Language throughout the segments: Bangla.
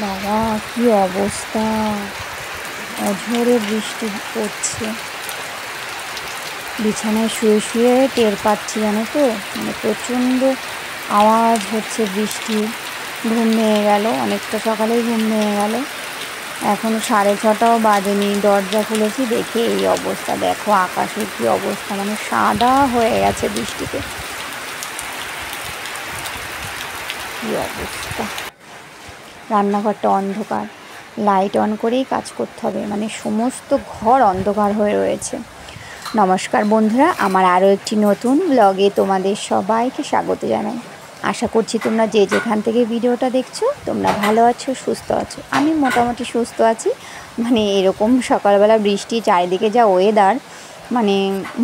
বাবা কি অবস্থা, অঝোরে বৃষ্টি পড়ছে। বিছানায় শুয়ে শুয়ে টের পাচ্ছি জানো তো, মানে প্রচণ্ড আওয়াজ হচ্ছে বৃষ্টির। ঘুম ভেঙে গেল, অনেকটা সকালেই ঘুম ভেঙে গেল। এখনও 6:30টাও বাজেনি, দরজা খুলেছি দেখে এই অবস্থা। দেখো আকাশের কি অবস্থা, মানে সাদা হয়ে গেছে বৃষ্টিতে। কি অবস্থা, রান্নাঘরটা অন্ধকার, লাইট অন করেই কাজ করতে হবে, মানে সমস্ত ঘর অন্ধকার হয়ে রয়েছে। নমস্কার বন্ধুরা, আমার আরও একটি নতুন ব্লগে তোমাদের সবাইকে স্বাগত জানাই। আশা করছি তোমরা যে যেখান থেকে ভিডিওটা দেখছো তোমরা ভালো আছো, সুস্থ আছো। আমি মোটামুটি সুস্থ আছি। মানে এরকম সকালবেলা বৃষ্টি, চারিদিকে যা ওয়েদার, মানে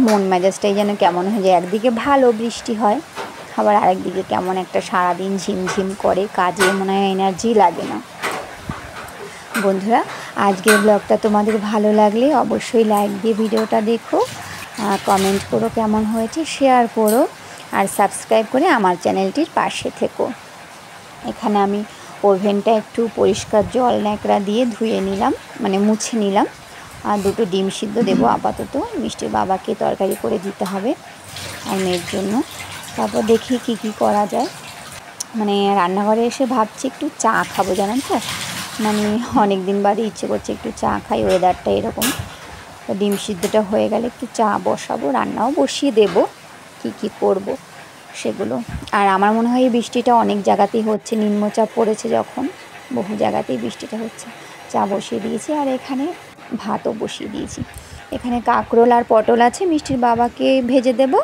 মন মেজাজটাই যেন কেমন হয়ে যায়। একদিকে ভালো বৃষ্টি হয়, আবার আরেকদিকে কেমন একটা সারাদিন ঝিমঝিম করে, কাজে মনে হয় এনার্জি লাগে না। বন্ধুরা, আজকের ব্লগটা তোমাদের ভালো লাগলে অবশ্যই লাইক দিয়ে ভিডিওটা দেখো, কমেন্ট করো কেমন হয়েছে, শেয়ার করো, আর সাবস্ক্রাইব করে আমার চ্যানেলটির পাশে থেকো। এখানে আমি ওভেনটা একটু পরিষ্কার জল ন্যাকড়া দিয়ে ধুয়ে নিলাম, মানে মুছে নিলাম। আর দুটো ডিম সিদ্ধ দেবো আপাতত, মিষ্টির বাবাকে তরকারি করে দিতে হবে আর মেয়ের জন্য। তারপর দেখি কি কি করা যায়। মানে রান্নাঘরে এসে ভাবছি একটু চা খাবো, জানেন তো, মানে অনেক দিন বাদে ইচ্ছে করছে একটু চা খাই, ওয়েদারটা এরকম। তো ডিম সিদ্ধটা হয়ে গেলে একটু চা বসাবো, রান্নাও বসিয়ে দেবো, কি করব সেগুলো। আর আমার মনে হয় এই বৃষ্টিটা অনেক জায়গাতেই হচ্ছে, নিম্নচাপ পড়েছে যখন, বহু জায়গাতেই বৃষ্টিটা হচ্ছে। চা বসিয়ে দিয়েছি আর এখানে ভাতও বসিয়ে দিয়েছি। এখানে কাঁকরোল আর পটল আছে, মিষ্টির বাবাকে ভেজে দেব।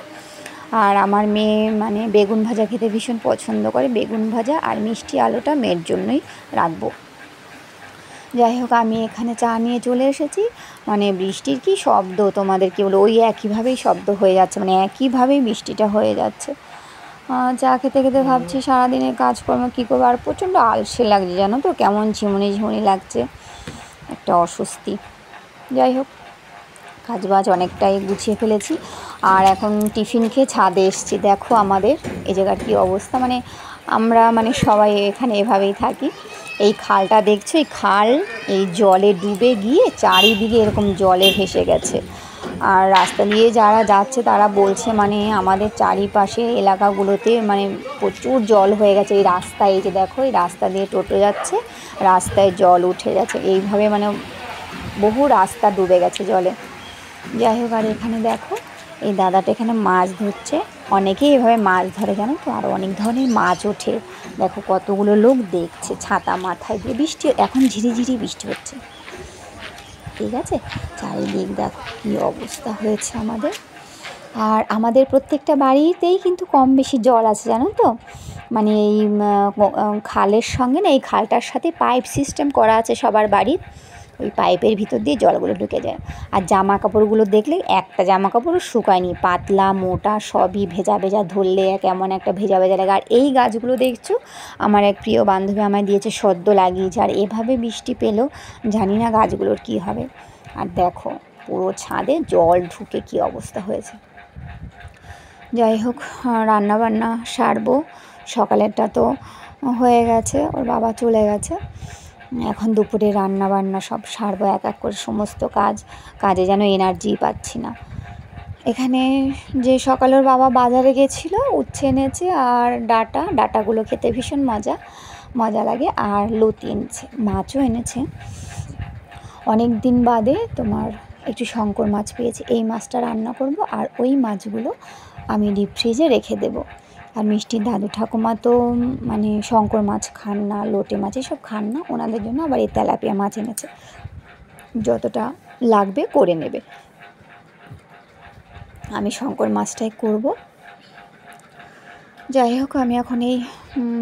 আর আমার মেয়ে মানে বেগুন ভাজা খেতে ভীষণ পছন্দ করে, বেগুন ভাজা আর মিষ্টি আলুটা মেয়ের জন্যই রাখবো। যাই হোক, আমি এখানে চা নিয়ে চলে এসেছি। মানে বৃষ্টির কি শব্দ তোমাদের কি বলো, ওই একইভাবেই শব্দ হয়ে যাচ্ছে, মানে একইভাবেই বৃষ্টিটা হয়ে যাচ্ছে। চা খেতে খেতে ভাবছি সারাদিনের কাজকর্ম কী করবো, আর প্রচণ্ড আলসে লাগছে জানো তো, কেমন ঝিমুনি ঝিমুনি লাগছে, একটা অস্বস্তি। যাই হোক, কাজবাজ অনেকটাই গুছিয়ে ফেলেছি। আর এখন টিফিন খেয়ে ছাদে এসেছি। দেখো আমাদের এই জায়গার কী অবস্থা, মানে আমরা মানে সবাই এখানে এভাবেই থাকি। এই খালটা দেখছো, এই খাল এই জলে ডুবে গিয়ে চারিদিকে এরকম জলে ভেসে গেছে। আর রাস্তা দিয়ে যারা যাচ্ছে তারা বলছে মানে আমাদের চারিপাশে এলাকাগুলোতে মানে প্রচুর জল হয়ে গেছে। এই রাস্তায়, এই যে দেখো, এই রাস্তা দিয়ে টোটো যাচ্ছে, রাস্তায় জল উঠে গেছে, এইভাবে মানে বহু রাস্তা ডুবে গেছে জলে। যাই হোক, আর এখানে দেখো এই দাদাটা এখানে মাছ ধরছে। অনেকেই এভাবে মাছ ধরে জানো তো, আরও অনেক ধরনের মাছ ওঠে। দেখো কতগুলো লোক দেখছে ছাতা মাথায় দিয়ে। বৃষ্টি এখন ঝিরিঝিরি বৃষ্টি হচ্ছে, ঠিক আছে। চারিদিক দেখো কী অবস্থা হয়েছে আমাদের। আর আমাদের প্রত্যেকটা বাড়িতেই কিন্তু কম বেশি জল আছে জানো তো। মানে এই খালের সঙ্গে না, এই খালটার সাথে পাইপ সিস্টেম করা আছে সবার বাড়ির, ওই পাইপের ভিতর দিয়ে জলগুলো ঢুকে যায়। আর জামা কাপড়গুলো দেখলে একটা জামা কাপড়ও শুকায়নি, পাতলা মোটা সবই ভেজা ভেজা, ধরলে কেমন একটা ভেজা ভেজা লাগে। আর এই গাছগুলো দেখছো, আমার এক প্রিয় বান্ধবী আমায় দিয়েছে, সদ্য লাগিয়েছে। আর এভাবে বৃষ্টি পেলেও জানি না গাছগুলোর কী হবে। আর দেখো পুরো ছাদে জল ঢুকে কী অবস্থা হয়েছে। যাই হোক, রান্নাবান্না সারবো। সকালেরটা তো হয়ে গেছে, ওর বাবা চলে গেছে। এখন দুপুরে রান্না বান্না সব সারবো এক এক করে, সমস্ত কাজে যেন এনার্জি পাচ্ছি না। এখানে যে সকালে ওর বাবা বাজারে গেছিলো, উচ্ছে এনেছে আর ডাটাগুলো খেতে ভীষণ মজা লাগে। আর লতি এনেছে, মাছও এনেছে। অনেক দিন বাদে তোমার একটু শঙ্কর মাছ পেয়েছি, এই মাছটা রান্না করব। আর ওই মাছগুলো আমি ডিপ ফ্রিজে রেখে দেবো। আর মিষ্টির দাদু ঠাকুমা তো মানে শঙ্কর মাছ খান না, লোটে মাছ এসব খান না, ওনাদের জন্য আবার এই তেলাপিয়া মাছ এনেছে, যতটা লাগবে করে নেবে। আমি শঙ্কর মাছটাই করব। যাই হোক, আমি এখন এই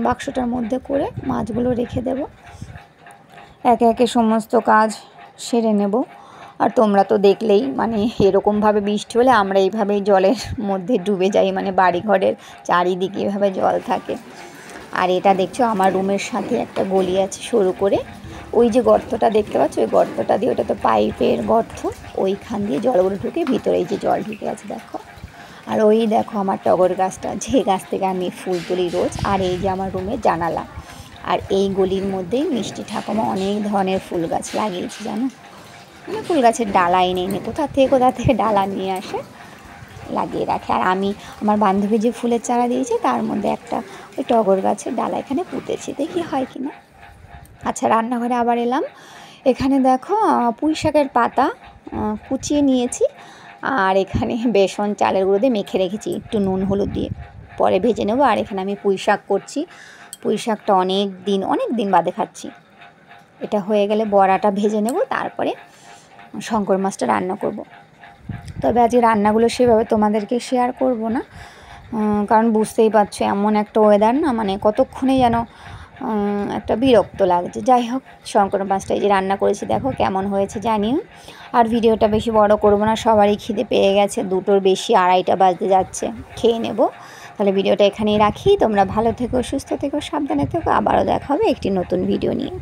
বাক্সটার মধ্যে করে মাছগুলো রেখে দেব, একে একে সমস্ত কাজ সেরে নেব। আর তোমরা তো দেখলেই, মানে এরকমভাবে বৃষ্টি হলে আমরা এইভাবেই জলের মধ্যে ডুবে যাই, মানে বাড়িঘরের চারিদিকে এভাবে জল থাকে। আর এটা দেখছো আমার রুমের সাথে একটা গলি আছে সরু করে, ওই যে গর্তটা দেখতে পাচ্ছ, ওই গর্তটা দিয়ে, ওটা তো পাইপের গর্ত, ওইখান দিয়ে জলগুলো ঢুকে ভিতরে এই যে জল ঢুকে আছে দেখো। আর ওই দেখো আমার টগর গাছটা, যে গাছ থেকে আমি ফুল তুলি রোজ। আর এই যে আমার রুমের জানালা, আর এই গলির মধ্যেই মিষ্টি ঠাকুমা অনেক ধরনের ফুল গাছ লাগিয়েছে জানো, মানে ফুল গাছের ডালা এনে এনে কোথা থেকে ডালা নিয়ে আসে লাগিয়ে রাখে। আর আমি আমার বান্ধবী যে ফুলের চারা দিয়েছে তার মধ্যে একটা ওই টগর গাছের ডালা এখানে পুঁতেছি, দেখি হয় কি না। আচ্ছা, রান্নাঘরে আবার এলাম। এখানে দেখো পুঁই শাকের পাতা কুচিয়ে নিয়েছি, আর এখানে বেসন চালের গুঁড়ো দিয়ে মেখে রেখেছি একটু নুন হলুদ দিয়ে, পরে ভেজে নেবো। আর এখানে আমি পুঁই শাক করছি, পুঁই শাকটা অনেক দিন বাদে খাচ্ছি। এটা হয়ে গেলে বড়াটা ভেজে নেব, তারপরে শঙ্কর মাছটা রান্না করব। তবে আজকে রান্নাগুলো সেভাবে তোমাদেরকে শেয়ার করব না, কারণ বুঝতেই পারছো এমন একটা ওয়েদার না, মানে কতক্ষণে যেন একটা বিরক্ত লাগছে। যাই হোক, শঙ্কর মাছটা এই যে রান্না করেছি, দেখো কেমন হয়েছে জানিও। আর ভিডিওটা বেশি বড় করব না, সবারই খিদে পেয়ে গেছে, 2টোর বেশি, 2:30টা বাজতে যাচ্ছে, খেয়ে নেব। তাহলে ভিডিওটা এখানেই রাখি। তোমরা ভালো থেকো, সুস্থ থেকো, সাবধানে থেকো। আবারও দেখা হবে একটি নতুন ভিডিও নিয়ে।